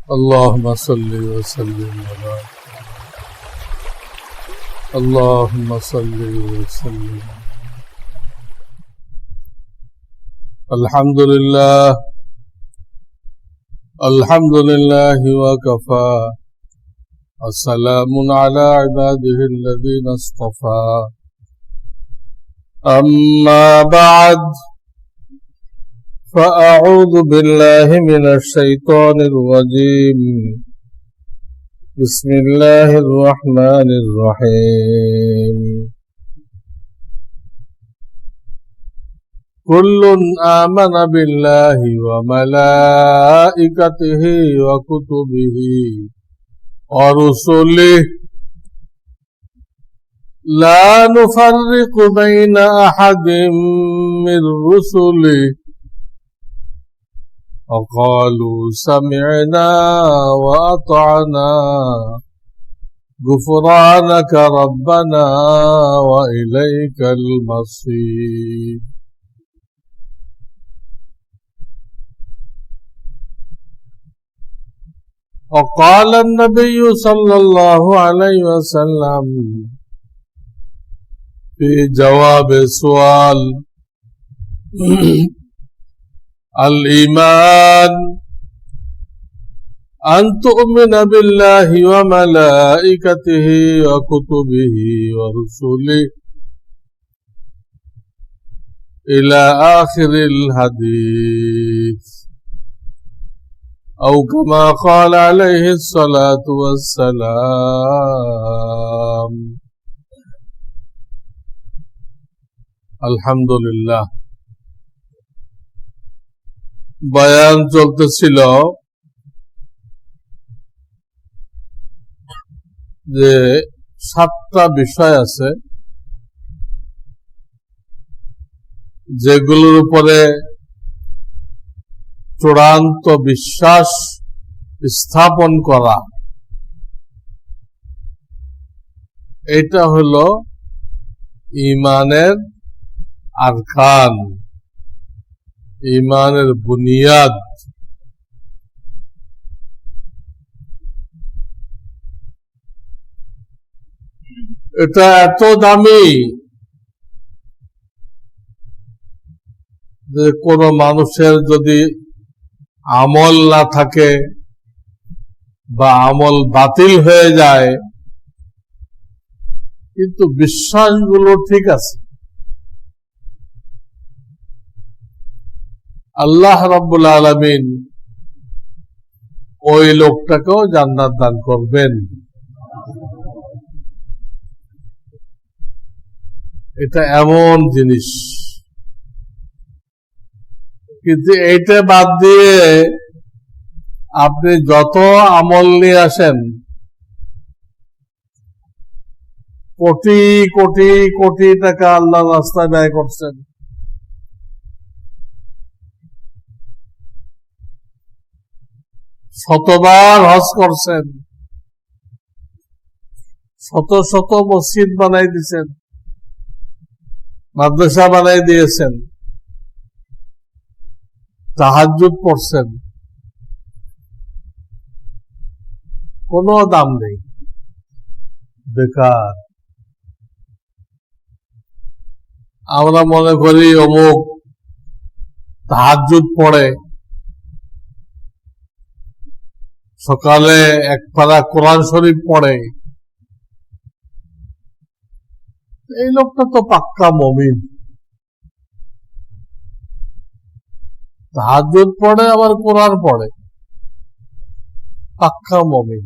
اللهم صل وسلم وبارك. اللهم صل وسلم. الحمد لله الحمد لله وكفى والسلام على عباده الذين اصطفى. أما بعد فأعوذ بالله من الشيطان الرجيم. بسم الله الرحمن الرحيم. كل آمن بالله وملائكته وكتبه ورسله لا نفرق بين أحد من رسله وقالوا سمعنا وأطعنا غفرانك ربنا وإليك المصير. وقال النبي صلى الله عليه وسلم في جواب سؤال الإيمان أن تؤمن بالله وملائكته وكتبه ورسله إلى آخر الحديث، أو كما قال عليه الصلاة والسلام. الحمد لله. বয়ান চলতেছিল যে 7টা বিষয় আছে যেগুলোর উপরে চূড়ান্ত বিশ্বাস স্থাপন করা, এটা হলো ঈমানের আরকান, ঈমানের বুনিয়াদ। এটা এত দামি যে কোন মানুষের যদি আমল না থাকে বা আমল বাতিল হয়ে যায়, কিন্তু বিশ্বাসগুলো ঠিক আছে। আল্লাহ রাব্বুল আলামিন ওই লোকটাকেও জান্নাত দান করবেন। এটা এমন জিনিস, কিন্তু এইটা বাদ দিয়ে আপনি যত আমল নিয়ে আসেন, কোটি কোটি কোটি টাকা আল্লাহর রাস্তায় ব্যয় করছেন, শতবার হজ করছেন, শত শত মসজিদ বানাই দিয়েছেন, মাদ্রাসা বানাই দিয়েছেন, তাহাজ্জুদ পড়ছেন, কোনো দাম নেই, বেকার। আমরা মনে করি অমুক তাহাজ্জুদ পড়ে, সকালে এক পারা কোরআন শরীফ পড়ে, এই লোকটা তো পাক্কা মুমিন। তাহাজ্জুদ পড়ে আবার কোরআন পড়ে, পাক্কা মুমিন।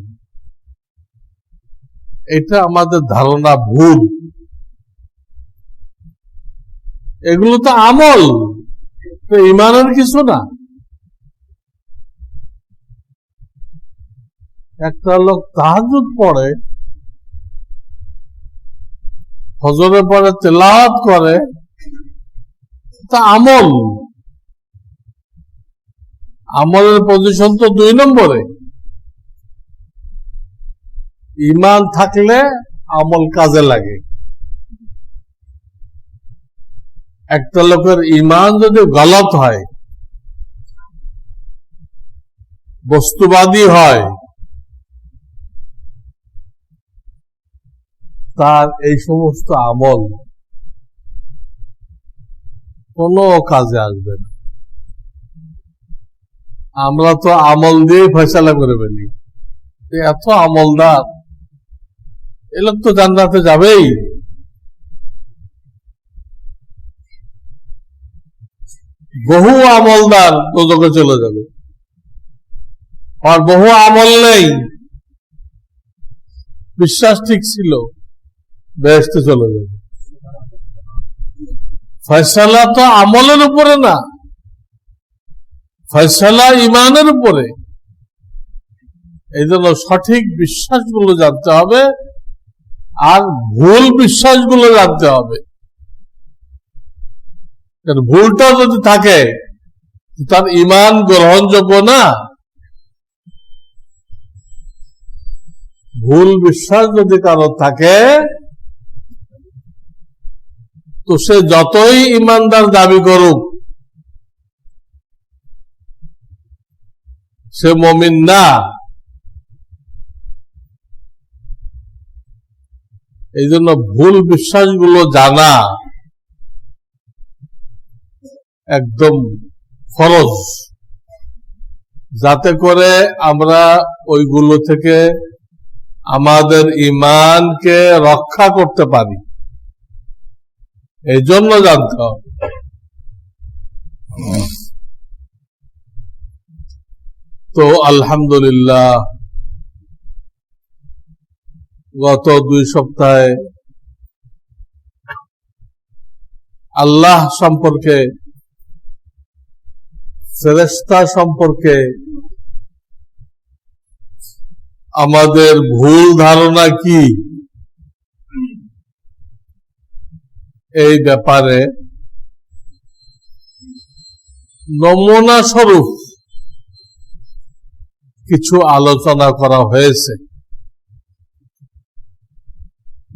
এটা আমাদের ধারণা ভুল। এগুলো তো আমল, তো ঈমানের কিছু না। একটা লোক তাহাজ্জুদ পড়ে, ফজরের পরে তেলাওয়াত করে, তা আমল। আমলের পজিশন তো 2 নম্বরে। ঈমান থাকলে আমল কাজে লাগে। একটা লোকের ঈমান যদি গলত হয়, বস্তুবাদী হয়, তার এই সমস্ত আমল কোনো কাজে আসবে না। আমরা তো আমল দিয়ে ফয়সালা করে ফেলি, এত আমলদার, এ লোক তো জান্নাতে যাবেই। বহু আমলদার দোজখে চলে যাবে, আর বহু আমল নেই, বিশ্বাস ঠিক ছিল, বেহেশতে চলে যাবে। ফয়সালা তো আমলের উপরে না, ফয়সালা ইমানের উপরে। এই জন্য সঠিক বিশ্বাসগুলো জানতে হবে আর ভুল বিশ্বাসগুলো জানতে হবে। ভুলটা যদি থাকে তার ইমান গ্রহণযোগ্য না। ভুল বিশ্বাস যদি কারো থাকে তো সে যতই ইমানদার দাবি করুক, সে মুমিন না। এই জন্য ভুল বিশ্বাসগুলো জানা একদম ফরজ, যাতে করে আমরা ওইগুলো থেকে আমাদের ঈমানকে রক্ষা করতে পারি, এই জন্য জানতে হবে। তো আলহামদুলিল্লাহ, গত 2 সপ্তাহে আল্লাহ সম্পর্কে, ফেরেশতা সম্পর্কে আমাদের ভুল ধারণা কি, এই ব্যাপারে নমুনা স্বরূপ কিছু আলোচনা করা হয়েছে।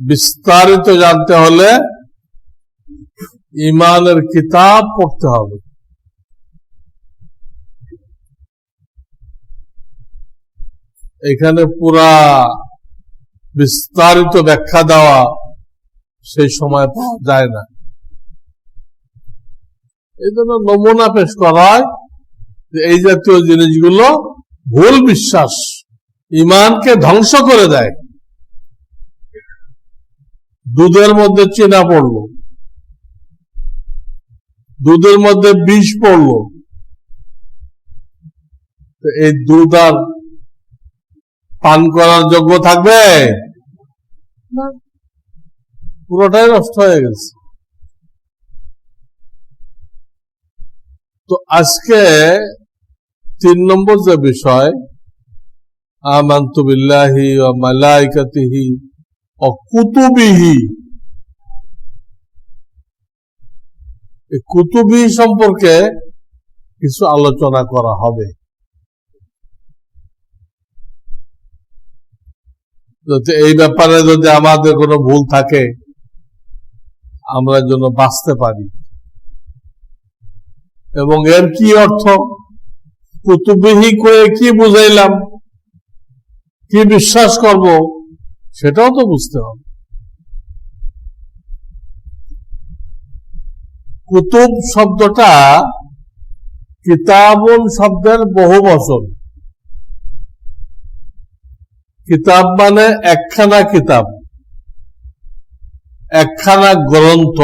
বিস্তারিত জানতে হলে ঈমানের কিতাব পড়তে হবে। এখানে পুরা বিস্তারিত ব্যাখ্যা দেওয়া সেই সময় পাওয়া যায় না। এই জন্য নমুনা পেশ করা হয় যে এই জাতীয় জিনিসগুলো ভুল বিশ্বাস ঈমানকে ধ্বংস করে দেয়। দুধের মধ্যে চিনা পড়লো, দুধের মধ্যে বিষ পড়লো, এই দুধ আর পান করার যোগ্য থাকবে না, পুরোটাই নষ্ট হয়ে গেছে। তো আজকে 3 নম্বর যে বিষয়, আমানতু বিল্লাহি ওয়া মালাইকাতিহি ওয়া কুতুবিহি, এই কুতুবি সম্পর্কে কিছু আলোচনা করা হবে। এই ব্যাপারে যদি আমাদের কোনো ভুল থাকে আমরা যেন বাঁচতে পারি। এবং এর কি অর্থ, কুতুবিহি করে কি বুঝাইলাম, কি বিশ্বাস করব, সেটাও তো বুঝতে হবে। কুতুব শব্দটা কিতাবুন শব্দের বহু বচন। কিতাব মানে একখানা কিতাব, একখানা গ্রন্থ।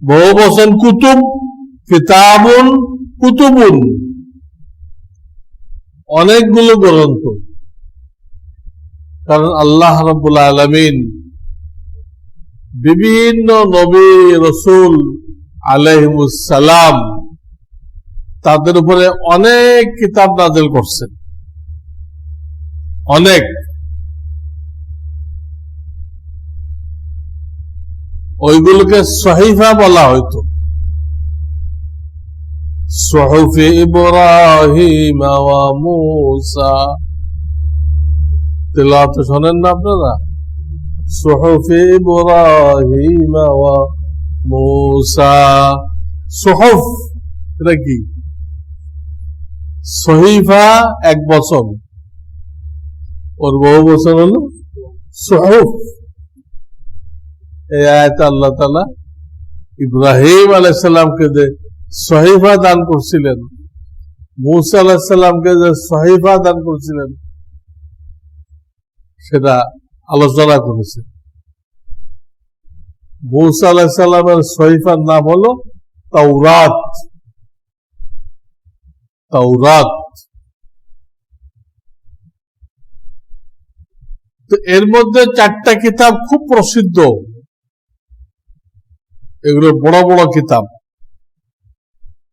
বহু বচন কুতুব, কিতাবুন, কুতুবুন, অনেকগুলো গ্রন্থ। কারণ আল্লাহ রাব্বুল আলামিন বিভিন্ন নবী রাসূল আলাইহিমুস সালাম তাদের উপরে অনেক কিতাব নাযিল করছেন, অনেক। ওইগুলোকে সহিফা বলা হইতো। সুহুফে ইব্রাহিম ওয়া মূসা, তেলাওয়াত শোনেন না আপনারা? সুহুফে ইব্রাহিম ওয়া মূসা। সুহুফ এটা কি? সহিফা 1 বছর, ওর বহু বছর হলো সুহুফ। এই আয়াতে আল্লাহ তাআলা ইব্রাহিম আলাইহিস সালামকে যে সহিফা দান করছিলেন, মুসা আলাইহিস সালামকে যে সহিফা দান করছিলেন, সেটা আলোচনা করেছে। মুসা আলাইহিস সালামের সহিফার নাম হলো তাওরাত। তাওরাত। তো এর মধ্যে 4টা কিতাব খুব প্রসিদ্ধ, এগুলো বড় বড় কিতাব।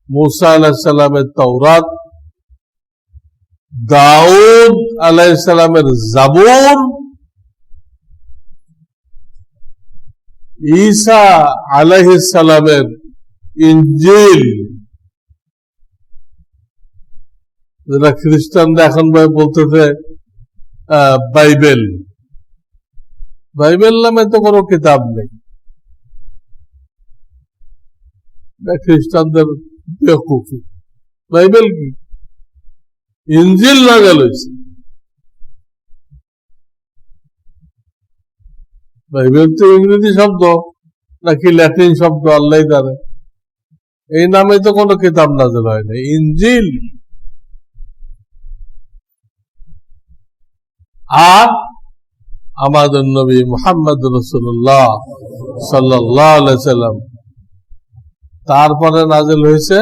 মুসা আলাইহিস সালামের তাওরাত, দাউদ আলাইহিস সালামের জাবুর, ঈসা আলাইহিস সালামের ইনজিল, যেটা খ্রিস্টানরা এখন বলতেছে বাইবেল। বাইবেল নামে তো কোনো কিতাব নেই, খ্রিস্টানদের বেকুফি। বাইবেল কি? ইনজিল নাযিল হয়েছে। বাইবেল তো ইংরেজি শব্দ নাকি ল্যাটিন শব্দ আল্লাহ জানে, এই নামে তো কোনো কিতাব নাযিল হয় না। ইনজিল। আর আমাদের নবী মুহাম্মদ রাসূলুল্লাহ সাল্লাল্লাহু আলাইহি সাল্লাম, তারপরে নাযিল হয়েছে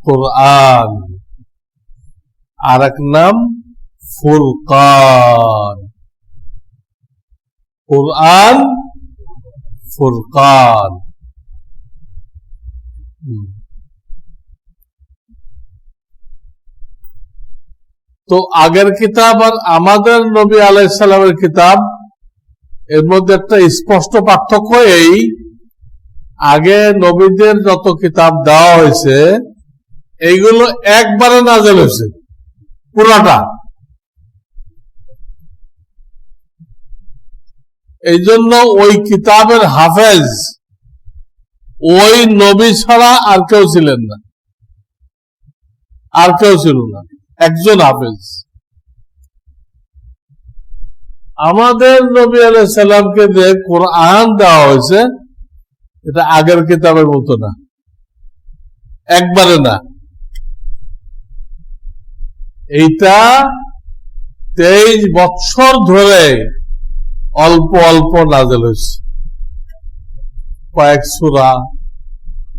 কোরআন, আর এক নাম ফুরকান। কোরআন, ফুরকান। তো আগের কিতাব আর আমাদের নবী আলাইহিস সালামের কিতাব, এর মধ্যে একটা স্পষ্ট পার্থক্য এই, আগে নবীদের যত কিতাব দেওয়া হয়েছে এইগুলো একবারে নাযিল হয়েছে পুরাটা। এই জন্য ওই কিতাবের হাফেজ ওই নবী ছাড়া আর কেউ ছিলেন না, আর কেউ ছিল না, একজন হাফেজ। আমাদের নবী আলাইহিস সালামকে যে কোরআন দেওয়া হয়েছে, এটা আগের কিতাবের মতো না, একবারে না। এইটা 23 বছর ধরে অল্প অল্প নাযিল হয়েছে, কয়েক সূরা,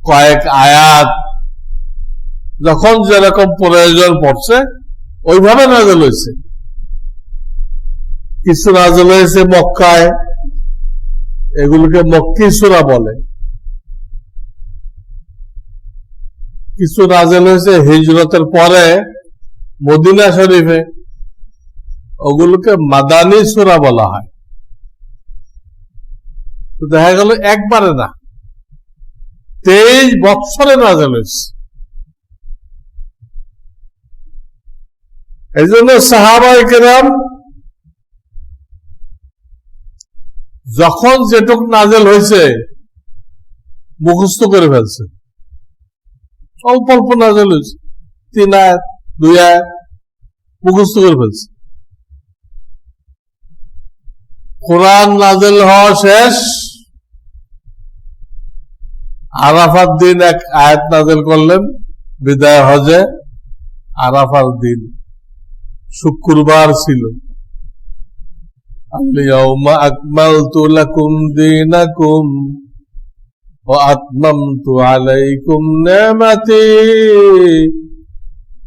কয়েক আয়াত, যখন যেরকম প্রয়োজন পড়ছে ওইভাবে নাযিল হয়েছে। কিছু নাযিল হয়েছে মক্কায়, এগুলোকে মক্কি সূরা বলে। কিছু নাযিল হয়েছে হিজরতের পরে মদিনা শরীফে, ওগুলোকে মাদানী সূরা বলা হয়। তো দেখা গেল একবারে না, 23 বছরে নাযিল হয়েছে। এই জন্য সাহাবায়ে কেরাম যখন যেটুক নাযিল হয়েছে মুখস্থ করে ফেলছে। অল্প অল্প নাযিল হয়েছে, 3 আয়াত 2 আয়াত মুখস্থ করে ফেলছে। কোরআন নাযিল হওয়া শেষ, আরাফার দিন 1 আয়াত নাযিল করলেন বিদায় হজে। আরাফার দিন শুক্রবার ছিল। আল-ইয়াউমা আকমালতু লাকুম দীনাকুম ওয়া আতমামতু আলাইকুম নি'মাতি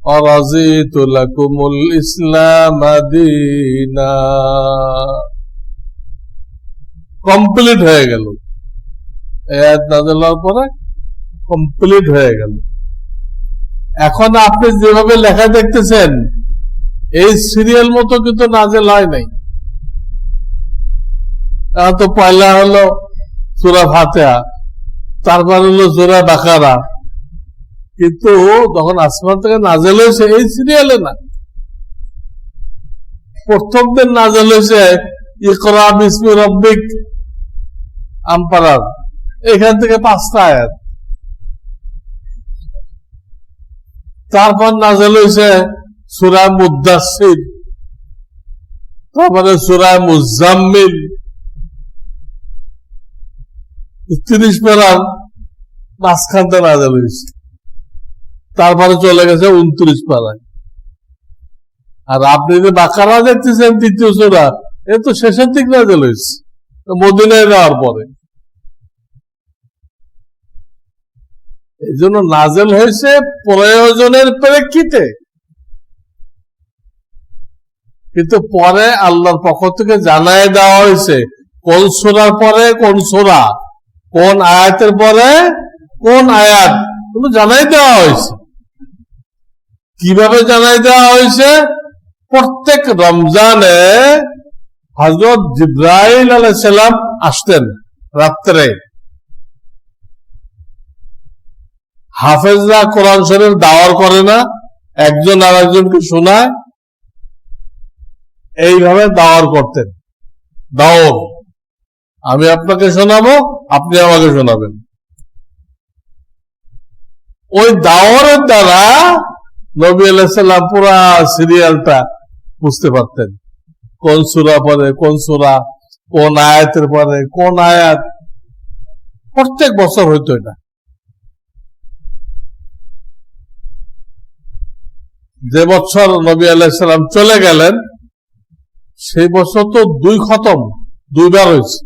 ওয়া রাযীতু লাকুমুল ইসলাম দীনা। কমপ্লিট হয়ে গেল, আয়াত নাযিল হওয়ার পরে কমপ্লিট হয়ে গেল। এখন আপনি যেভাবে লেখা দেখতেছেন এই সিরিয়াল মতো কিন্তু নাযিল হয় নাই। তো পয়লা হলো সূরা ফাতিহা, তারপর হলো সূরা বাকারা, কিন্তু যখন আসমান থেকে নাযিল হয়েছে এই সিরিয়ালে না। প্রথম দিন নাযিল হয়েছে ইকরা বিসমি রাব্বিক আমপারার, এখান থেকে 5টা আয়াত। তারপর নাযিল হয়েছে সূরা মুদ্দাসসির, তারপরে সূরা মুজাম্মিল, 30 পারার মাঝখানটা নাযিল হয়েছে। তারপরে চলে গেছে 29 পারায়। আর আপনি যে বাকারা দেখতেছেন দ্বিতীয় সূরা, এ তো শেষের দিক নাযিল হয়েছে মদিনায় যাওয়ার পরে। এই জন্য নাযিল হয়েছে প্রয়োজনের প্রেক্ষিতে, কিন্তু পরে আল্লাহর পক্ষ থেকে জানায় দেওয়া হয়েছে কোন সূরার পরে কোন সূরা, কোন আয়াতের পরে কোন আয়াত, কিন্তু জানাই দেওয়া হয়েছে। কিভাবে জানাই দেওয়া হয়েছে? প্রত্যেক রমজানে হযরত জিবরাইল আলাইহিস সালাম আসতেন রাত্রে। হাফেজরা কোরআন শরীফ দাওয়ার করে না, একজন আর একজনকে শোনায়, এইভাবে দাওয়ার করতেন। দাওর, আমি আপনাকে শোনাবো, আপনি আমাকে শোনাবেন। ওই দাওয়ারের দ্বারা নবী আলাইহিস সালাম পুরা সিরিয়ালটা বুঝতে পারতেন, কোন সূরা পরে কোন সূরা, কোন আয়াতের পরে কোন আয়াত। প্রত্যেক বছর হইতো এটা। যে বছর নবী আলাইহিস সালাম চলে গেলেন, সেই বছর তো 2 খতম, 2 বার হয়েছে।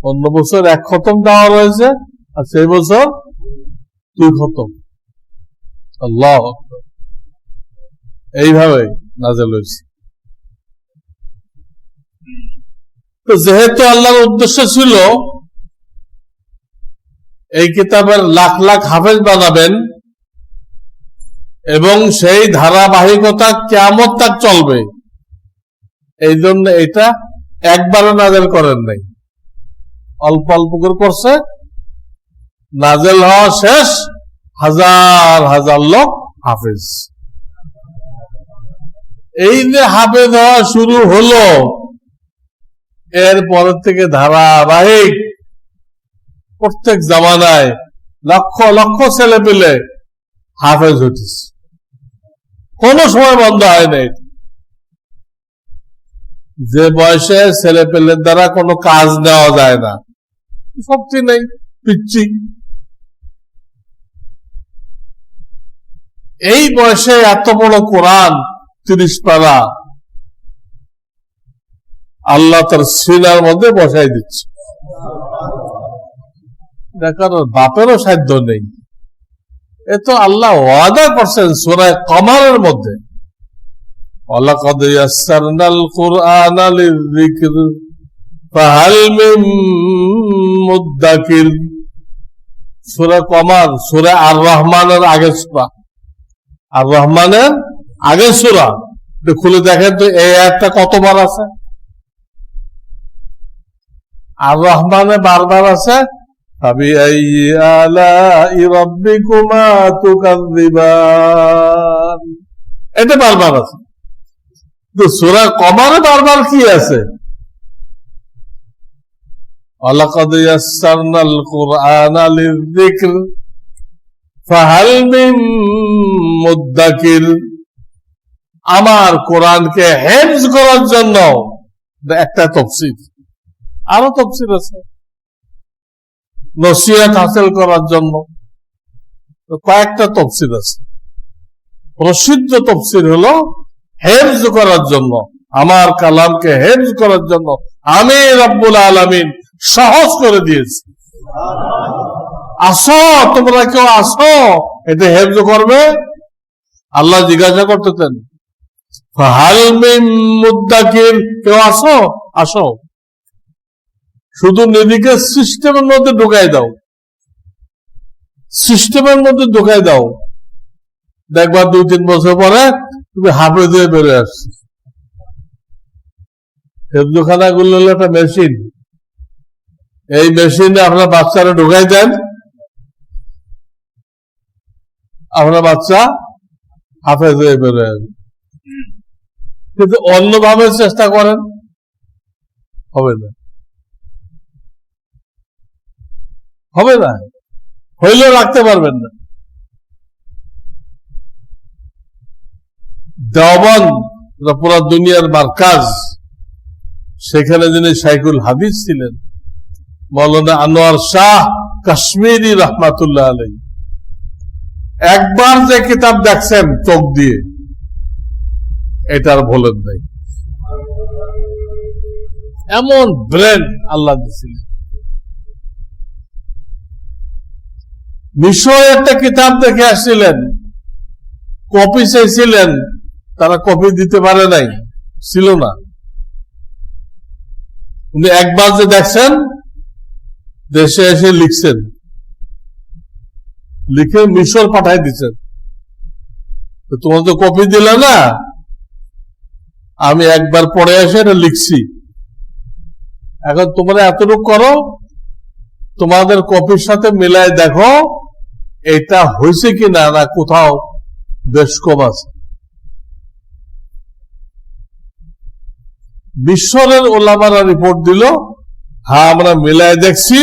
অন্য বছর 1 খতম দেওয়া রয়েছে, আর সেই বছর 2 খতম। আল্লাহু আকবার। এইভাবে নাযিল হয়েছে। তো যেহেতু আল্লাহর উদ্দেশ্য ছিল এই কিতাবের লাখ লাখ হাফেজ বানাবেন এবং সেই ধারাবাহিকতা কিয়ামত তাক চলবে, এই জন্য এটা একবারে নাযিল করেন নাই, অল্প অল্প করে করছে। নাযিল হওয়া শেষ, হাজার হাজার লোক হাফেজ। এই যে হাফেজ হওয়া শুরু হলো, এর পরের থেকে ধারাবাহিক প্রত্যেক জামানায় লক্ষ লক্ষ ছেলে পেলে হাফেজ হচ্ছে, কোন সময় বন্ধ হয় নাই। যে বয়সে ছেলে পেলের দ্বারা কোনো কাজ নেওয়া যায় না, শক্তি নেই, পিচ্ছি, এই বয়সে এত বড় কোরআন 30 পারা আল্লাহ তার সিনার মধ্যে বসাই দিচ্ছে। দেখার বাপেরও সাধ্য নেই। এ তো আল্লাহ ওয়াদা করছেন সূরা কমারের মধ্যে, ওয়ালাকাদ ইয়াসসারনাল কুরআনা লিযিকর ফাহাল মিন মুদ্দাকির। সূরা কমার, সূরা আর রহমানের আগে সূরা, আর রহমানের আগে সূরা। খুলে দেখেন তো এই আয়াতটা কতবার আছে। আর রহমানে বারবার আছে, ফাবিআইয়ি আলাই রাব্বিকুমা তুকাযযিবান, এটা বারবার আছে। তো সূরা কমারে বারবার কি আছে? ওয়ালাকাদ ইয়াসসারনাল কুরআনা লিযিকর ফাহাল মিন মুদ্দাকির। আমার কোরআনকে হেফজ করার জন্য একটা তাফসীর, আরো তাফসীর আছে, নসিহত হাসিল করার জন্য কয়েকটা তাফসীর আছে। প্রসিদ্ধ তাফসীর হলো হেফজ করার জন্য, আমার কালামকে হেফজ করার জন্য আমি রব্বুল আলামিন সহজ করে দিয়েছি। আসো, তোমরা কেউ আসো, এটা হেফজ করবে। আল্লাহ জিজ্ঞাসা করতেছেন, ফাহাল মিন মুদ্দাকির, কেউ আসো, আসো। শুধু নিজেকে সিস্টেমের মধ্যে ঢুকাই দাও, সিস্টেমের মধ্যে ঢুকাই দাও, দেখবা 2-3 বছর পরে তুমি হাফেজ হয়ে বেরোয় আসছো। হেফজখানা গুলো হলো একটা মেশিন, এই মেশিনে আপনার বাচ্চারা ঢুকাই দেন, আপনার বাচ্চা হাফেজ হয়ে বেরোয় আসবে। কিন্তু অন্যভাবে চেষ্টা করেন, হবে না, হবে না, হইলেও রাখতে পারবেন না। দেওবন্দ, পুরো দুনিয়ার মার্কাজ, সেখানে যিনি শাইখুল হাদিস ছিলেন মাওলানা আনোয়ার শাহ কাশ্মীরি রহমাতুল্লাহ আলাইহি, একবার যে কিতাব দেখছেন চোখ দিয়ে, এটার ভোলেন নাই। এমন ব্রেন আল্লাহ দিয়েছিলেন। মিশরে একটা কিতাব দেখে আসছিলেন, কপি চাইছিলেন, তারা কপি দিতে পারে নাই, ছিল না। উনি একবার যে দেখছেন, দেশে এসে লিখছেন, লিখে মিশর পাঠাই দিচ্ছেন, তোমার তো কপি দিলে না, আমি একবার পড়ে এসে এটা লিখছি, এখন তোমরা এতটুকু করো, তোমাদের কপির সাথে মিলাই দেখো এটা হয়েছে কিনা, না কোথাও বেশ কম আছে। মিশরের ওলামারা রিপোর্ট দিল, হ্যাঁ আমরা মিলাই দেখছি,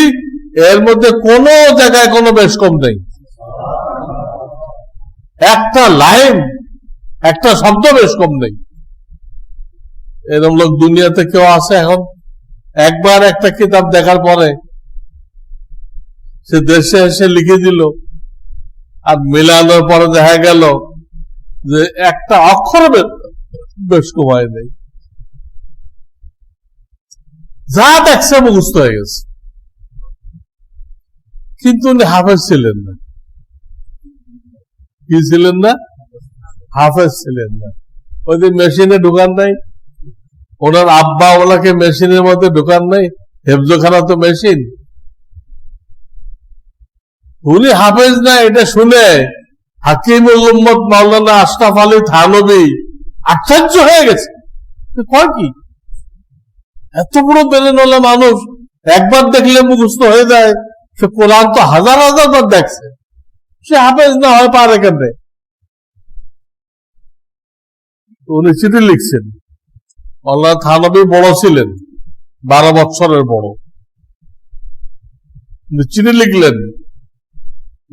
এর মধ্যে কোন জায়গায় কোনো বেশ কম নেই, একটা লাইন, একটা শব্দ বেশ কম নেই। এরকম লোক দুনিয়াতে কেউ আছে এখন? একবার একটা কিতাব দেখার পরে সে দেশে এসে লিখে দিল, আর মিলানোর পরে দেখা গেল যে একটা অক্ষর বেশ কমায় নেই, যা দেখছে মুখস্থ হয়ে গেছে। কিন্তু উনি হাফেজ ছিলেন না। কি ছিলেন না? হাফেজ ছিলেন না। ওই যে মেশিনে ঢুকান নাই, ওনার আব্বা ওনাকে মেশিনের মধ্যে ঢুকান নাই, হেফজখানা তো মেশিন। উনি হাফেজ না এটা শুনে হাকিমুল উম্মত মাওলানা আশরাফ আলী থানভী আশ্চর্য হয়ে গেছে, কয় কি এত বড় বেরেনওয়ালা মানুষ একবার দেখলে মুখস্থ হয়ে যায়, সে কোরআন তো হাজার হাজার বার দেখছে, সে হাফেজ না হয় পারে কেন? উনি চিঠি লিখছেন। মাওলানা থানভী বড় ছিলেন, 12 বছরের বড়। চিঠি লিখলেন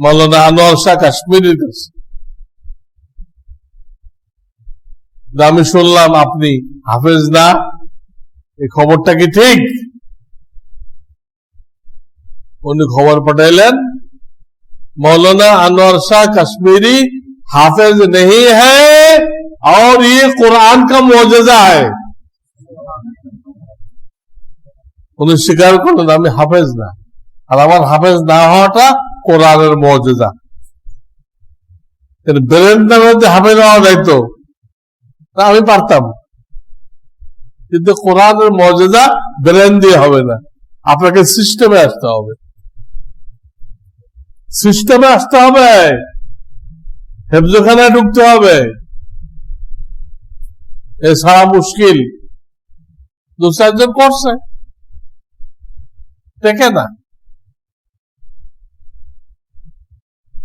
মাওলানা আনোয়ার শাহ কাশ্মীরির কাছে, আমি শুনলাম আপনি হাফেজ না, এই খবরটা কি ঠিক? উনি খবর পাঠাইলেন, मौलाना अनवर शाह कश्मीरी हाफिज नहीं है और ये कुरान का मुआजिजा है। উনি স্বীকার করলেন আমি হাফেজ না, আর আমার হাফেজ না হওয়াটা কোরআনের মুআজিজা। ব্রেনের মধ্যে হাফেজ হওয়া যাইতো, আমি পারতাম, কিন্তু কোরআনের মুআজিজা ব্রেন দিয়ে হবে না, আপনাকে সিস্টেমে আসতে হবে, সিস্টেমে আসতে হবে, হেফজখানায় ঢুকতে হবে, এছাড়া মুশকিল। দু চারজন করছে, দেখে না।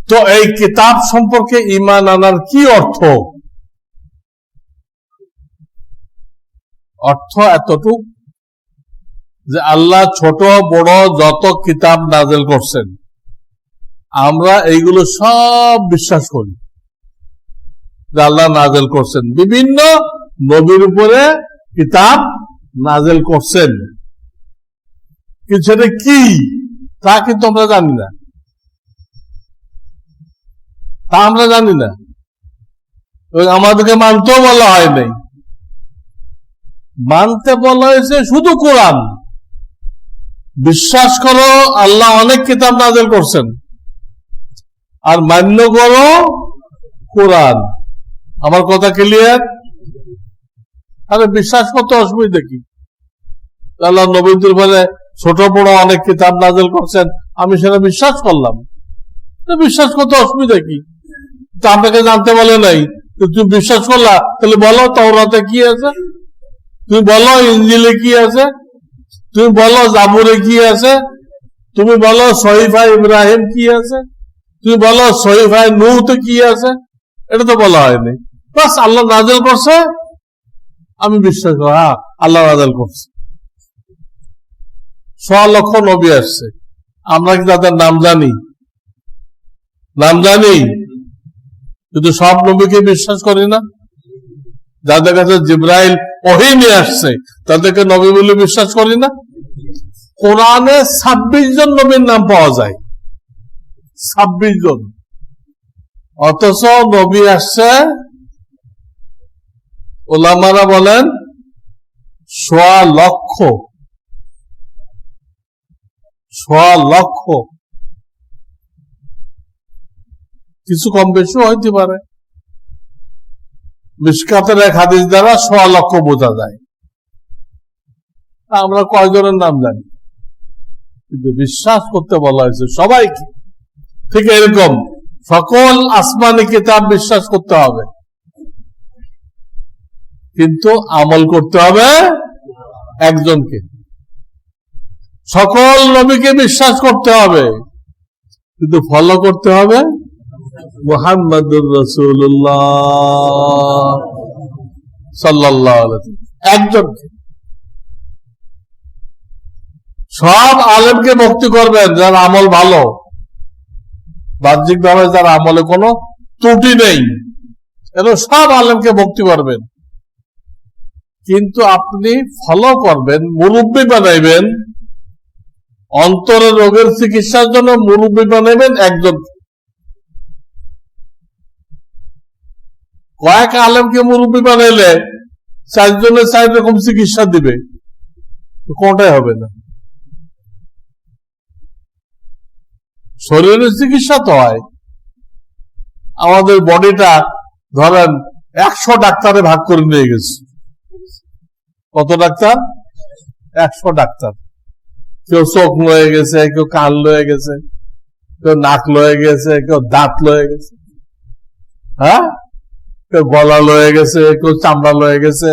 তো এই কিতাব সম্পর্কে ঈমান আনার কি অর্থ? অর্থ এতটুক যে আল্লাহ ছোট বড় যত কিতাব নাযিল করছেন আমরা এইগুলো সব বিশ্বাস করি যে আল্লাহ নাযিল করছেন, বিভিন্ন নবীর উপরে কিতাব নাযিল করছেন, কিন্তু সেটা কি তা কিন্তু আমরা জানি না, তা আমরা জানি না, আমাদেরকে মানতেও বলা হয় নাই। মানতে বলা হয়েছে শুধু কোরআন। বিশ্বাস করো আল্লাহ অনেক কিতাব নাযিল করছেন, আর মান্য করো কোরআন। আমার কথা ক্লিয়ার? আরে বিশ্বাস করতে অসুবিধা কি? আল্লাহ নবীদের উপরে ছোট বড় অনেক কিতাব নাযিল করছেন, আমি সেটা বিশ্বাস করলাম, বিশ্বাস করতে অসুবিধা কি? তা আপনাকে জানতে বলে নাই, তুমি বিশ্বাস করলা, তাহলে বলো তাওরাতে কি আছে, তুমি বলো ইনজিলে কি আছে, তুমি বলো জাবুরে কি আছে, তুমি বলো সহিফা ইব্রাহিম কি আছে, তুমি বলো সহিফা নূহতে কি আছে, এটা তো বলা হয়নি। বাস আল্লাহ নাযিল করছে, আমি বিশ্বাস করি হ্যাঁ আল্লাহ নাযিল করছে। 100 লক্ষ নবী আসছে, আমরা কি তাদের নাম জানি? নাম জানি, কিন্তু সব নবীকে বিশ্বাস করি না। যাদের কাছে জিবরাইল ওহী নিয়ে আসছে তাদেরকে নবী বলে বিশ্বাস করি না? কোরআনে 26 জন নবীর নাম পাওয়া যায়, 26 জন। অথচ নবী আসছে ওলামারা বলেন 1.25 লক্ষ, 1.25 লক্ষ, কিছু কম বেশি হইতে পারে। মিশকাতের এক হাদিস দ্বারা 1.25 লক্ষ বোঝা যায়। আমরা কয়জনের নাম জানি, কিন্তু বিশ্বাস করতে বলা হয়েছে সবাইকে। ঠিক এরকম সকল আসমানি কিতাব বিশ্বাস করতে হবে, কিন্তু আমল করতে হবে একজনকে। সকল নবীকে বিশ্বাস করতে হবে, কিন্তু ফলো করতে হবে মুহাম্মাদুর রাসূলুল্লাহ সাল্লাল্লাহু আলাইহি ওয়াসাল্লাম, একজনকে। সব আলেমকে ভক্তি করবেন যার আমল ভালো, বাহ্যিক ভাবে যার আমলে কোনো ত্রুটি নেই, এগুলো সব আলেমকে ভক্তি করবেন। কিন্তু আপনি ফলো করবেন, মুরব্বী বানাইবেন, অন্তরের রোগের চিকিৎসার জন্য মুরব্বী বানাইবেন একজন। কয়েক আলেমকে মুরব্বী বানাইলে 4 জনের 4 রকম চিকিৎসা দিবে, কোনটাই হবে না। শরীরের চিকিৎসা তো হয়, আমাদের বডিটা ধরেন 100 ডাক্তারে ভাগ করে নিয়ে গেছে। কত ডাক্তার? 100 ডাক্তার। কেউ চোখ লয়ে গেছে, কেউ কান লয়ে গেছে, কেউ নাক লয়ে গেছে, কেউ দাঁত লয়ে গেছে, হ্যাঁ, কেউ গলা লয়ে গেছে, কেউ চামড়া লয়ে গেছে,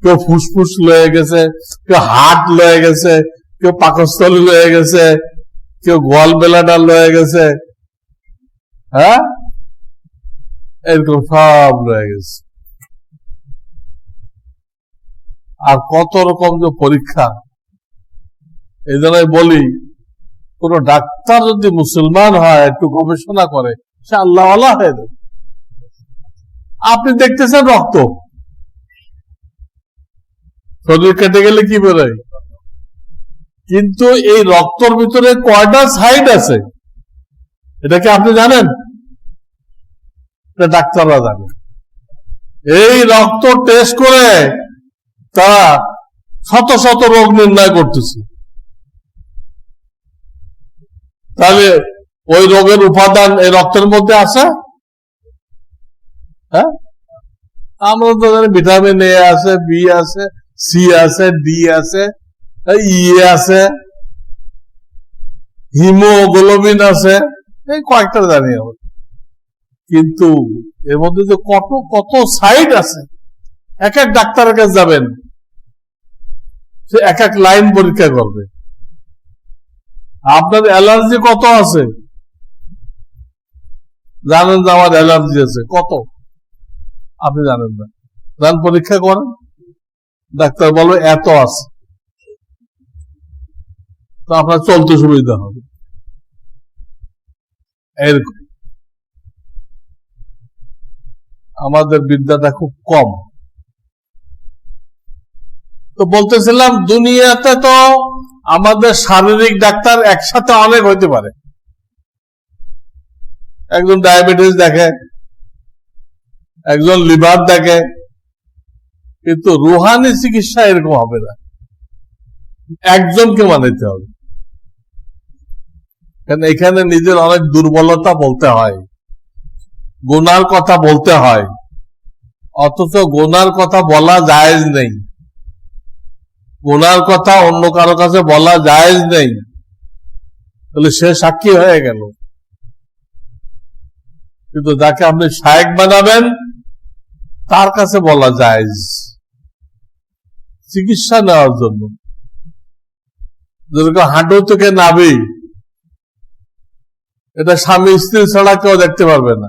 কেউ ফুসফুস লয়ে গেছে, কেউ হার্ট লয়ে গেছে, কেউ পাকস্থলী লয়ে গেছে, কেউ গল ব্লাডার লয়ে গেছে, হ্যাঁ, এরকম সব লয়ে গেছে। আর কত রকম যে পরীক্ষা। এই জন্যই বলি, কোন ডাক্তার যদি মুসলমান হয়, একটু গবেষণা করে, সে আল্লাহওয়ালা হয়ে যাবে। আপনি দেখতেছেন রক্ত, শরীর কেটে গেলে কি বেরোয়, কিন্তু এই রক্তর ভিতরে কয়টা সাইড আছে এটা কি আপনি জানেন? ডাক্তাররা জানে। এই রক্ত টেস্ট করে তারা শত শত রোগ নির্ণয় করতেছে। তাহলে ওই রোগের উপাদান এই রক্তের মধ্যে আছে। হ্যাঁ, আমরা তো জানি ভিটামিন এ আছে, বি আছে, সি আছে, ডি আছে, ই আছে, হিমোগ্লোবিন আছে, এই কয়েকটা জানি আমরা। কিন্তু এর মধ্যে যে কত কত সাইড আছে, এক এক ডাক্তারের কাছে যাবেন, সে এক এক লাইন পরীক্ষা করবে। আপনার অ্যালার্জি কত আছে জানেন? যে আমার অ্যালার্জি আছে কত, আপনি জানেন না, যান পরীক্ষা করেন, ডাক্তার বলবে এত আছে, তো আপনার চলতে সুবিধা হবে। এরকম আমাদের বিদ্যাটা খুব কম। তো বলতেছিলাম, দুনিয়াতে তো আমাদের শারীরিক ডাক্তার একসাথে অনেক হইতে পারে। একজন ডায়াবেটিস দেখে, একজন লিভার দেখে, কিন্তু রুহানি চিকিৎসা এরকম হবে না, একজনকে মানাইতে হবে। কারণ এখানে নিজের অনেক দুর্বলতা বলতে হয়, গুনার কথা বলতে হয়, অথচ গুনার কথা বলা জায়েজ নেই, গুনার কথা অন্য কারো কাছে বলা জায়েজ নেই, তাহলে সে সাক্ষী হয়ে গেল। কিন্তু যাকে আপনি শায়েখ বানাবেন তার কাছে বলা জায়েজ, চিকিৎসা নেওয়ার জন্য। যেরকম হাঁটু থেকে নাভি, এটা স্বামী স্ত্রী ছাড়া কেউ দেখতে পারবে না,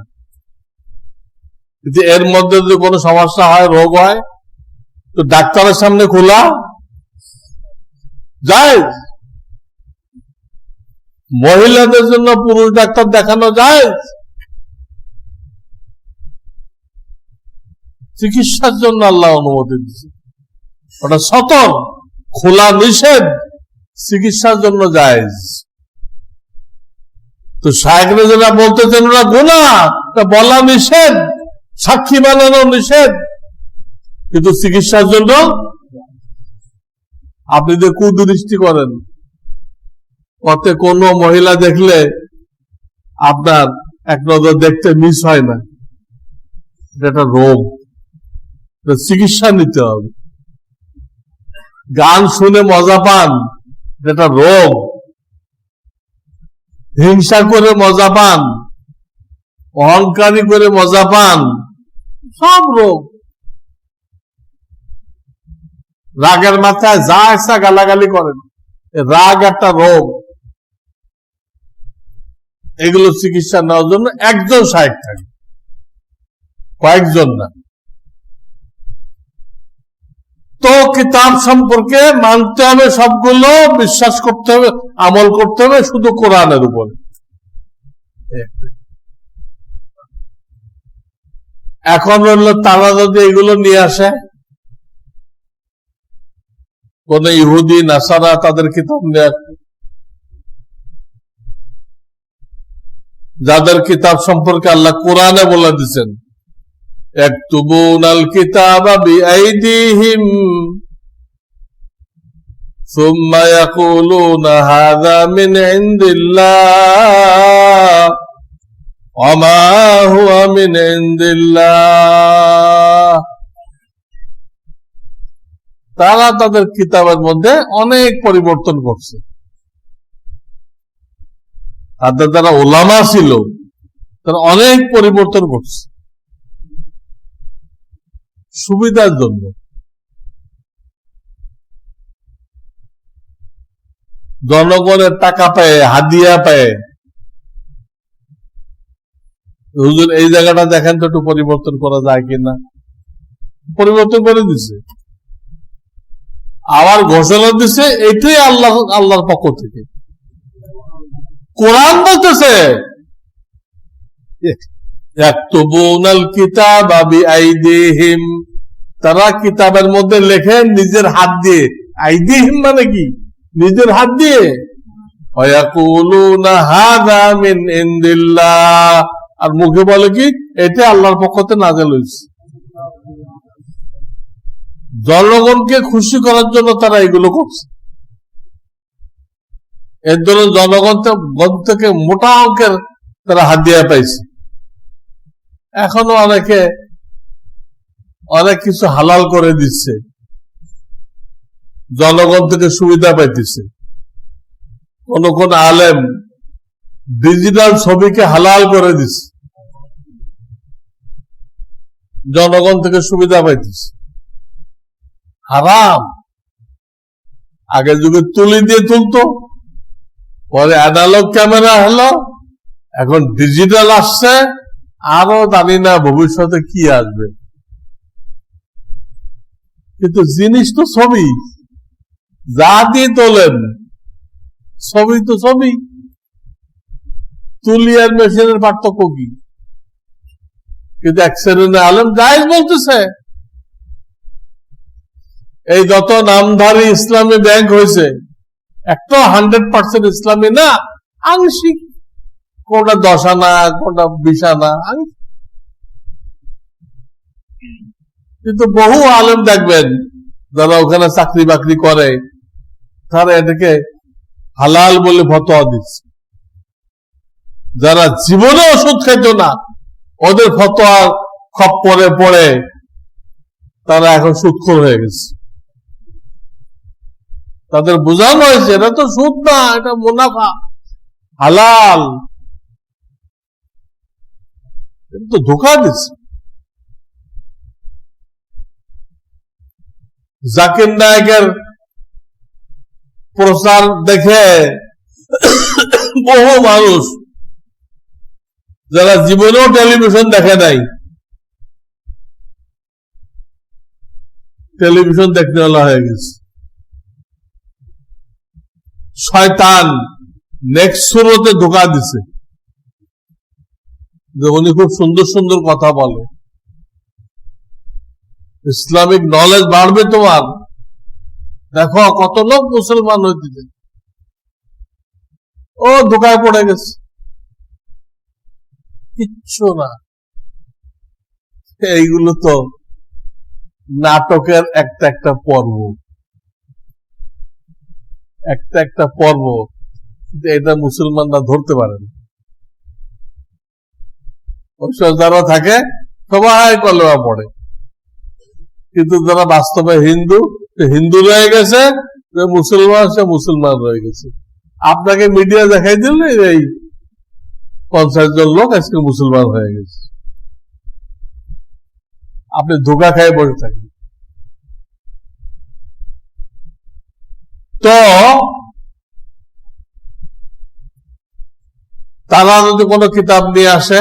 কিন্তু এর মধ্যে যদি কোনো সমস্যা হয়, রোগ হয়, তো ডাক্তারের সামনে খোলা যায়। মহিলাদের জন্য পুরুষ ডাক্তার দেখানো যায়, চিকিৎসার জন্য আল্লাহ অনুমতি দিচ্ছে, ওটা সতর, খোলা নিষেধ, চিকিৎসার জন্য জায়েজ। তো শায়েখরা যারা বলতেছেন ওরা গুনাহ, বলা নিষেধ, সাক্ষী বানানো নিষেধ, কিন্তু চিকিৎসার জন্য আপনি যে কুদৃষ্টি করেন, পথে কোনো মহিলা দেখলে আপনার এক নজর দেখতে মিস হয় না, এটা একটা রোগ, চিকিৎসা নিতে হবে। গান শুনে মজা পান, এটা রোগ। হিংসা করে মজা পান, অহংকারী করে মজা পান, সব রোগ। রাগের মাথায় যা ইচ্ছা গালাগালি করেন, রাগ একটা রোগ। এগুলো চিকিৎসা নেওয়ার জন্য একজন শায়েখ থাকে, কয়েকজন না। তো কিতাব সম্পর্কে মানতে হবে সবগুলো, বিশ্বাস করতে হবে, আমল করতে হবে শুধু কোরআনের উপরে। এখন হলো তারা যদি এগুলো নিয়ে আসে, কোন ইহুদি নাসারা তাদের কিতাব নিয়ে আসে, যাদের কিতাব সম্পর্কে আল্লাহ কোরআনে বলে দিচ্ছেন, ইয়াকতুবুনাল কিতাবা বিআইদিহিম সুম্মা ইয়াকুলুনা হাযা মিন ইনদিল্লাহ ওয়া মা হুয়া মিন ইনদিল্লাহ। তারা তাদের কিতাবের মধ্যে অনেক পরিবর্তন করছে। তাদের যারা উলামা ছিল তারা অনেক পরিবর্তন করছে সুবিধার জন্য। জনগণের টাকা পায়, হাদিয়া পায়, হুজুর এই জায়গাটা দেখেন তো একটু পরিবর্তন করা যায় কিনা, পরিবর্তন করে দিছে। আবার ঘোষণা দিছে এটাই আল্লাহর পক্ষ থেকে। কোরআন বলতেছে ইয়াকতুবুনাল কিতাবা বিআইদিহিম, তারা কিতাবের মধ্যে লেখেন নিজের হাত দিয়ে। আইদিহিম মানে কি? নিজের হাত দিয়ে। ওয়ায়াকুলুনা হাযা মিন ইনদিল্লাহ, আর মুখে বলে কি এটা আল্লাহর পক্ষ থেকে নাযিল হয়েছে। জনগণকে খুশি করার জন্য তারা এগুলো করছে। এর জন্য জনগণ থেকে মোটা অঙ্কের তারা হাদিয়া পাইছে। এখনো অনেকে অনেক কিছু হালাল করে দিচ্ছে, জনগণ থেকে সুবিধা পাইতেছে। কোন কোন আলেম ডিজিটাল ছবিকে হালাল করে দিচ্ছে, জনগণ থেকে সুবিধা পাইতেছে। হারাম। আগের যুগে তুলি দিয়ে তুলতো, পরে অ্যানালগ ক্যামেরা হলো, এখন ডিজিটাল আসছে, আরো জানি না ভবিষ্যতে কি আসবে। কিন্তু জিনিস তো ছবি, যা দিয়ে তোলেন ছবি তো ছবি। তুলি আর মেশিনের পার্থক্য কি? কিন্তু এক শ্রেণীর আলেম জায়েজ বলতেছে। এই যত নামধারী ইসলামী ব্যাংক হয়েছে, একটা 100% ইসলামী না, আংশিক, কোনটা 10 আনা, কোনটা 20 আনা, কিন্তু বহু আলেম দেখবেন যারা ওখানে চাকরি বাকরি করে, তারা এটাকে হালাল বলে ফতোয়া দিচ্ছে। যারা জীবনে ওষুধ খাইত না, ওদের ফতোয়া খপ্পরে পড়ে তারা এখন সুদখোর হয়ে গেছে। তাদের বোঝানো হয়েছে এটা তো সুদ না, এটা মুনাফা, হালাল, কিন্তু ধোঁকা দিচ্ছে। জাকির নায়েকের প্রচার দেখে বহু মানুষ যারা জীবনেও টেলিভিশন দেখে নাই, টেলিভিশন দেখতে বলা হয়ে গেছে। শয়তান নেক্সট সুরতে ধোঁকা দিছে যে উনি খুব সুন্দর সুন্দর কথা বলে, ইসলামিক নলেজ বাড়বে তোমার। দেখো কত লোক মুসলমান হইতেছে, ও ধোকায় পড়ে গেছে, কিচ্ছু না। এইগুলো তো নাটকের একটা একটা পর্ব, একটা একটা পর্ব, এটা মুসলমানরা ধরতে পারেন। ওইসব যারা থাকে সবাই কলেমা পড়ে, কিন্তু যারা বাস্তবে হিন্দু, হিন্দু রয়ে গেছে, মুসলমান সে মুসলমান রয়ে গেছে। আপনাকে মিডিয়া দেখাই দিলে এই 50 জন লোক আজকে মুসলমান হয়ে গেছে, আপনি ধোকা খায় বসে থাকেন। তো তারা যদি কোনো কিতাব নিয়ে আসে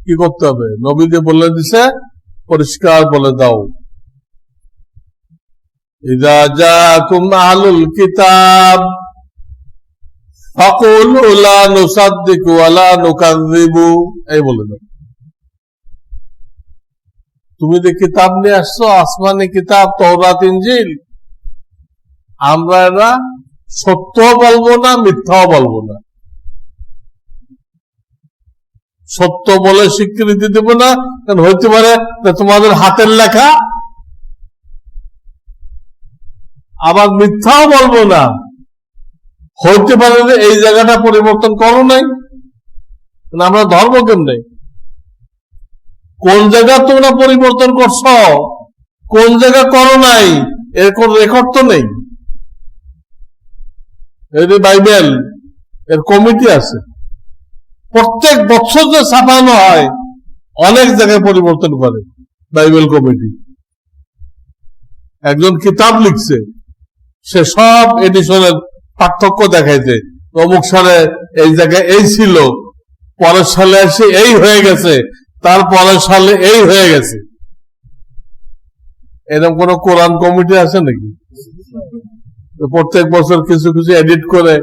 কি করতে হবে? নবীজি বলে দিছে, পরিষ্কার বলে দাও, ইযা জাআকুম আহলুল কিতাব ফাকুলু লা নুসাদ্দিকু ওয়া লা নুকাযযিবু, এই বলে দাও। তুমি যে কিতাব নিয়ে আসছো, আসমানি কিতাব, তাওরাত, ইনজিল, আমরা এরা সত্য বলবো না, মিথ্যাও বলবো না। সত্য বলে স্বীকৃতি দেব না, কারণ হইতে পারে তোমাদের হাতের লেখা। আবার মিথ্যাও বলবো না, হইতে পারে যে এই জায়গাটা পরিবর্তন করো নাই। আমরা ধর্ম কেমনে? কোন জায়গা তোমরা পরিবর্তন করছো, কোন জায়গা করো নাই, এর কোন রেকর্ড তো নেই। এই যে বাইবেল, এর কমিটি আছে, প্রত্যেক বছর যে ছাপানো হয় অনেক জায়গায় পরিবর্তন করে বাইবেল কমিটি। একজন কিতাব লিখছে, সে সব এডিশনের পার্থক্য দেখাইছে, অমুক সালে এই জায়গায় এই ছিল, পরের সালে এসে এই হয়ে গেছে, তার পরের সালে এই হয়ে গেছে। এরকম কোন কোরআন কমিটি আছে নাকি? প্রত্যেক বছর কিছু কিছু এডিট করে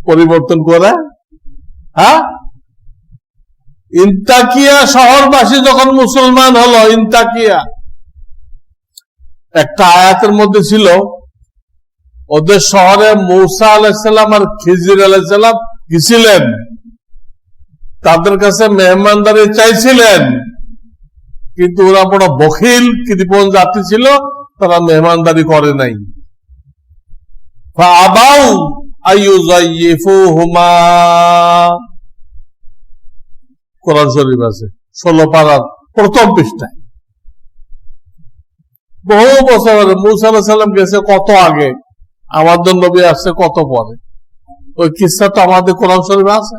পরিবর্তন করে। হ্যাঁ, ইন্তাকিয়া শহরবাসী যখন মুসলমান হলো, ইন্তাকিয়া একটা আয়াতের মধ্যে ছিল, ওদের শহরে মূসা আলাইহিসসালাম আর খিজির আলাইহিসসালাম গেছিলেন, তাদের কাছে মেহমানদারি চাইছিলেন, কিন্তু ওরা বড় বখিল কৃপণ জাতি ছিল, তারা মেহমানদারি করে নাই। ফাআবাউ আইয়ুযায়্যিফুহুমা, কোরআন শরীফ আছে 16 পারার প্রথম পৃষ্ঠায়। বহু বছর মূসা আলাইহিস সালাম গেছে কত আগে, আমাদের নবী আসছে কত পরে। ওই কিসসা তো আমাদের কোরআন শরীফে আছে।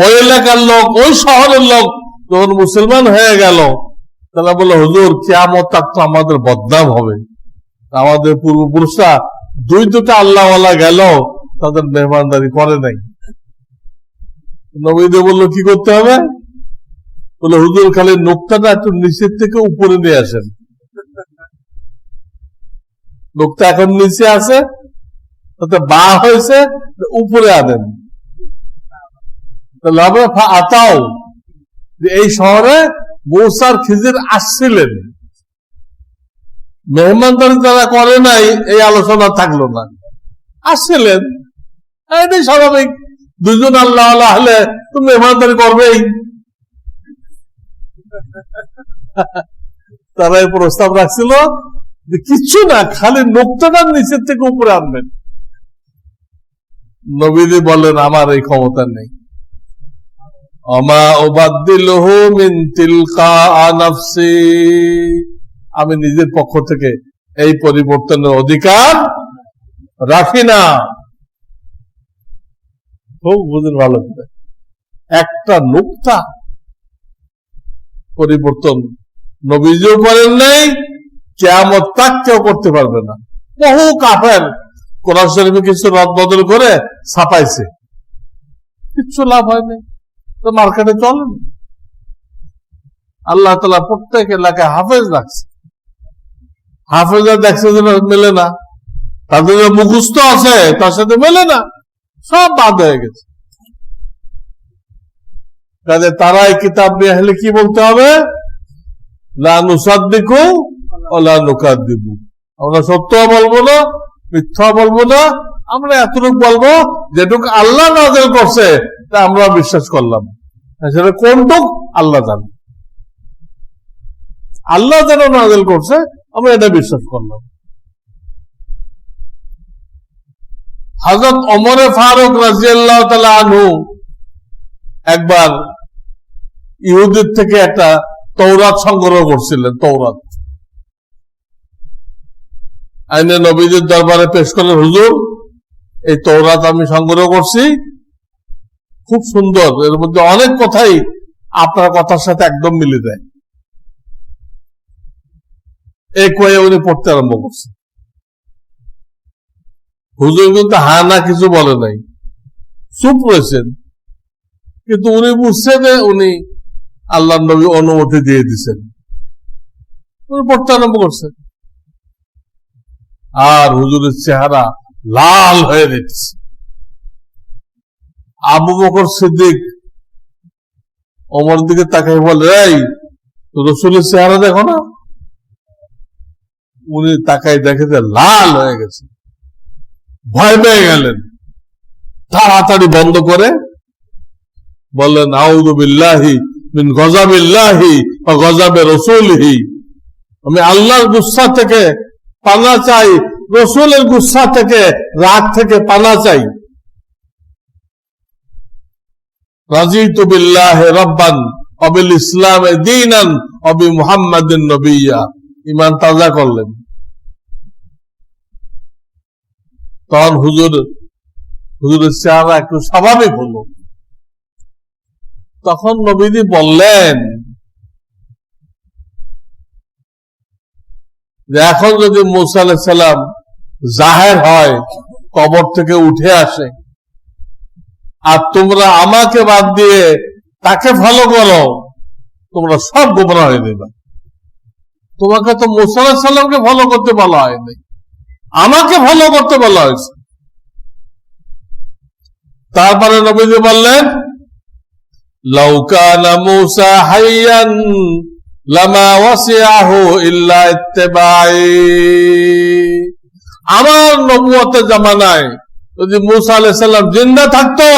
ওই এলাকার লোক, ওই শহরের লোক যখন মুসলমান হয়ে গেল, তারা বলে, হুজুর কিয়ামত তাক তো আমাদের বদনাম হবে। আমাদের পূর্বপুরুষরা দুটা আল্লাহওয়ালা গেল, তাদের মেহমানদারি করে নাই। নবীদের বললো কি করতে হবে? বলে, হুজুর খালি নোকটাটা একটু নিচের থেকে উপরে নিয়ে আসেন। নোকটা এখন নিচে আছে, তাতে বা হয়েছে, উপরে আনেন। তাহলে হবে আতাও, যে এই শহরে মূসা আর খিজির আসছিলেন, মেহমানদারি যারা করে নাই এই আলোচনা থাকলো না, আসছিলেন, এটাই স্বাভাবিক। দুজন আল্লাহ হলে তুমি মেহমানদারি করবেই। তারা এই প্রস্তাব রাখছিল যে কিচ্ছু না, খালি নোকটাটার নিচের থেকে উপরে আনবেন। নবীজি বলেন, আমার এই ক্ষমতা নেই। আমা উবাদদিলহু মিন তিলকা নাফসি, আমি নিজের পক্ষ থেকে এই পরিবর্তনের অধিকার রাখি না। খুব বুঝেন ভালো করে, একটা নুকতা পরিবর্তন নবীজিও করেন নাই, কিয়ামত তাক কেউ করতে পারবে না। বহু কাফের কোরআন শরীফে কিছু রদ বদল করে ছাপাইছে, কিচ্ছু লাভ হয়নি, তো মার্কেটে চলেন। আল্লাহ তাআলা প্রত্যেক এলাকায় হাফেজ রাখছে, হাফেজরা দেখছে যে মেলে না, তাদের মুখস্থ আছে তার সাথে মেলে না, সব বাদ হয়ে গেছে। কাজে তারা এই কিতাব নিয়ে আসলে কি বলতে হবে? লা নুসাদ্দিকু ওয়া লা নুকাদ্দিবু, আমরা সত্য বলবো না, মিথ্যা বলবো না, আমরা এতটুকু বলবো যেটুকু আল্লাহ নাযিল করছে তা আমরা বিশ্বাস করলাম। সেটা কোনটুক আল্লাহ জানে, আল্লাহ যেন নাযিল করছে আমরা এটা বিশ্বাস করলাম। হযরত ওমর ফারুক রাদিয়াল্লাহু তাআলা আনহু একবার ইহুদির থেকে একটা তওরাত সংগ্রহ করছিলেন। তওরাত আইনে নবীদের দরবারে পেশ করে, হুজুর এই তওরাত আমি সংগ্রহ করছি, খুব সুন্দর, এর মধ্যে অনেক কথাই আপনার কথার সাথে একদম মিলে যায়। এই কয়ে উনি পড়তে আরম্ভ করছে। হুজুর কিন্তু হা না কিছু বলে নাই, চুপ রয়েছেন, কিন্তু উনি বুঝছেন যে উনি আল্লাহ নবী অনুমতি দিয়ে দিচ্ছেন, উনি পড়তে আরম্ভ করছেন। আর হুজুরের চেহারা লাল হয়ে যাচ্ছে। আবু বকর সিদ্দিক ওমর দিকে তাকাই বলে, এই রাসূলের চেহারা দেখো না। উনি তাকাই দেখে যে লাল হয়ে গেছে, ভয় পেয়ে গেলেন, তাড়াতাড়ি বন্ধ করে বললেন, আউযু বিল্লাহি মিন গযাবিল্লাহি ওয়া গযাবি রাসূলিহি, আমি আল্লাহর গুসা থেকে পানা চাই, রাসূলের গুসা থেকে, রাগ থেকে পানা চাই। রাজিতু বিল্লাহি রাব্বান ওয়া বিল ইসলামি দীনান ওয়া বি মুহাম্মাদিন নবিয়্যা, ঈমান তাজা করলেন। তখন হুজুরের চেহারা একটু স্বাভাবিক হলো। তখন নবীজি বললেন যে এখন যদি মুসা আলাইহিস সালাম জাহের হয়, কবর থেকে উঠে আসে, আর তোমরা আমাকে বাদ দিয়ে তাকে ফলো করো, তোমরা সব গোমরাহ হয়ে যাবে। তোমাকে তো মুসা আলাইহিস সালামকে ফলো করতে বলা হয়নি, আমাকে ফলো করতে বলা হয়েছে। তারপরে নবীজি বললেন, লাউ কানা মূসা হাইয়ান লামা ওয়াসিআহু ইল্লা ইত্তিবাই, আমার নবুয়তের জামানায় যদি মূসা আলাইহিস সালাম জিন্দা থাকতো,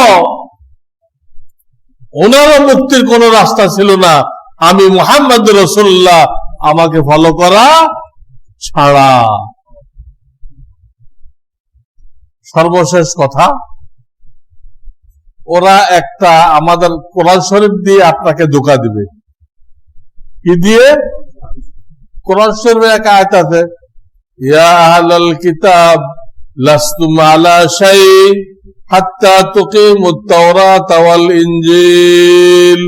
ওনারও মুক্তির কোন রাস্তা ছিল না, আমি মুহাম্মদ রাসূলুল্লাহ আমাকে ফলো করা ছাড়া। সর্বশেষ কথা, ওরা একটা আমাদের কোরআন শরীফ দিয়ে আপনাকে ধোঁকা দিবে। কি দিয়ে? কোরআন শরীফে এক আয়াত আছে, ইয়া আহলাল কিতাব লাস্তুম আলা শাই হাত্তা তুকিমুত তাওরাত ওয়াল ইনজিল,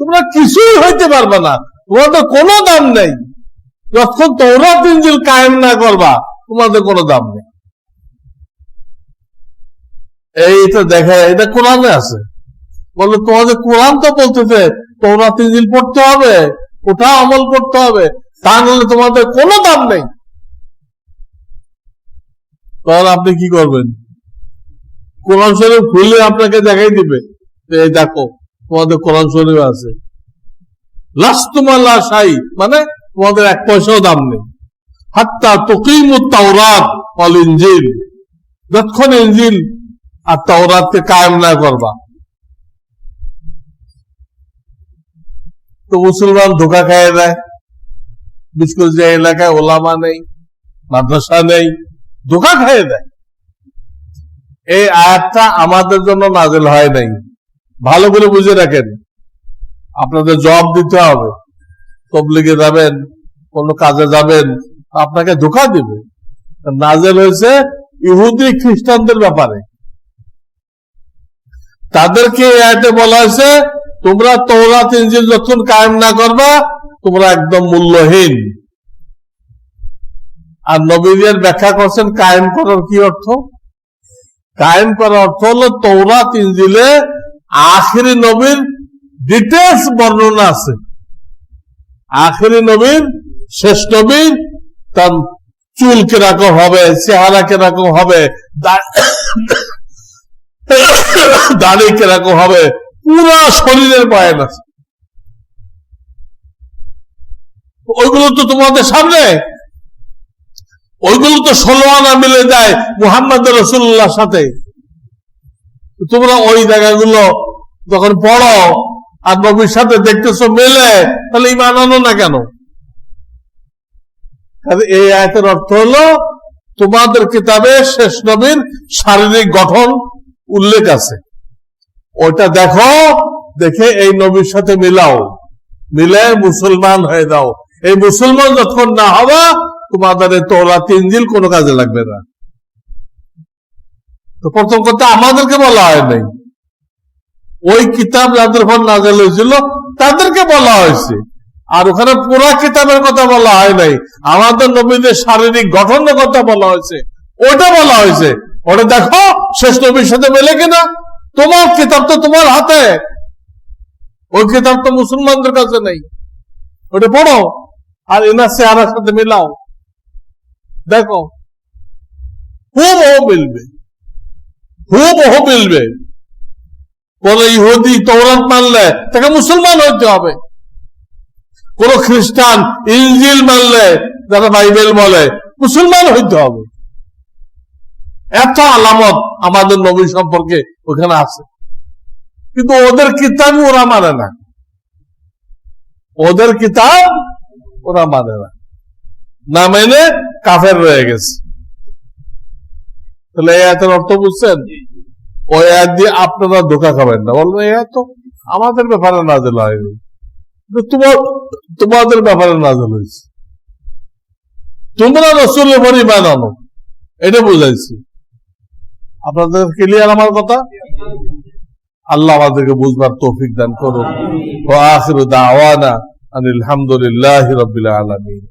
তোমরা কিছুই হইতে পারবে না, তোমাদের কোনো দাম নেই যতক্ষণ তাওরাত ইনজিল কায়েম না করবা, তোমাদের কোনো দাম নেই। এইটা দেখে, এটা কোরআনে আছে। বলে তোমাদের কোরআন তো বলতেছে তাওরাত ইনজিল পড়তে হবে, ওটা আমল করতে হবে, তা নাহলে তোমাদের কোনো দাম নেই। তখন আপনি কি করবেন? কোরআন শরীফ খুলে আপনাকে দেখাই দিবে, এই দেখো তোমাদের কোরআন শরীফ আছে। লাস্তুম আলা শাই মানে তোমাদের এক পয়সাও দাম নেই। হাত্তা তুকিমুত তাওরাত ওয়াল ইনজিল, যতক্ষণ ইনজিল আর তাওরাতকে কায়েম না করবা। তো মুসলমান ধোঁকা খেয়ে দেয়, বিশেষ করে যে এলাকায় ওলামা নেই, মাদ্রাসা নেই, ধোঁকা খেয়ে দেয়। এই আয়াতটা আমাদের জন্য নাযিল হয় নাই, ভালো করে বুঝে রাখেন। আপনাদের জবাব দিতে হবে, তাবলীগে যাবেন, কোন কাজে যাবেন, আপনাকে ধোঁকা দিবে। নাযিল হয়েছে ইহুদি খ্রিস্টানদের ব্যাপারে। তাদেরকে এই আয়াতে বলা হয়েছে, তোমরা তাওরাত ইনজিল যখন কায়েম না করবা, তোমরা একদম মূল্যহীন। আর নবীদের ব্যাখ্যা করছেন কায়েম করার কি অর্থ। কায়েম করার অর্থ হলো তাওরাত ইনজিলে আখিরি নবীর ডিটেলস বর্ণনা আছে। আখিরি নবীর, শেষ নবীর তার চুল কিরকম হবে, চেহারা কিরকম হবে, দাড়ি কিরকম হবে, পুরো শরীরের বয়ান আছে। ওইগুলো তো তোমাদের সামনে, ওইগুলো তো 16 আনা মিলে যায় মুহাম্মদ রাসূলুল্লাহর সাথে। তোমরা ওই জায়গাগুলো যখন পড়ো আর নবীর সাথে দেখতেছো মেলে, তাহলে ঈমান আনো না কেন? এই আয়াতের অর্থ হলো তোমাদের কিতাবে শেষ নবীর শারীরিক গঠন উল্লেখ আছে, ওটা দেখো, দেখে এই নবীর সাথে মিলাও, মিলে মুসলমান হয়ে যাও। এই মুসলমান যতক্ষণ না হবা, তোমাদের তওরাত ইনজিল কোনো কাজে লাগবে না। তো প্রথম কথা আমাদেরকে বলা হয় নাই, ওই কিতাব যাদের উপর নাযিল হয়েছিল তাদেরকে বলা হয়েছে। আর ওখানে পুরা কিতাবের কথা বলা হয় নাই, আমাদের নবীদের শারীরিক গঠনের কথা বলা হয়েছে, ওটা বলা হয়েছে। ওটা দেখো শেষ নবীর সাথে মেলে কিনা। তোমার কিতাব তো তোমার হাতে, ওই কিতাব তো মুসলমানদের কাছে নেই। ওটা পড়ো আর এনার চেহারার সাথে মিলাও, দেখো হুবহু মিলবে, হুবহু মিলবে। কোন ইহুদি তওরাত মানলে তাকে মুসলমান হইতে হবে, কোন খ্রিস্টান ইনজিল মানলে, যারা বাইবেল বলে, মুসলমান হইতে হবে। এত আলামত আমাদের নবী সম্পর্কে ওখানে আছে, কিন্তু ওদের কিতাব ওরা মানে না, ওদের কিতাব ওরা মানে না, না মেনে কাফের রয়ে গেছে। তাহলে এই আয়াতের অর্থ বুঝছেন? ওই আয়াত দিয়ে আপনারা ধোঁকা খাবেন না, বলবেন এই আয়াত তো আমাদের ব্যাপারে নাযিল হয়নি, তোমাদের ব্যাপারে নাযিল হয়েছে, তোমরা রাসূলের উপর ঈমান আনো, এটা বুঝাইছি। আপনাদের ক্লিয়ার আমার কথা? আল্লাহ আমাদেরকে বুঝবার তৌফিক দান করুন। ওয়া আখিরু দাওয়ানা আনিল হামদুলিল্লাহি রাব্বিল আলামিন।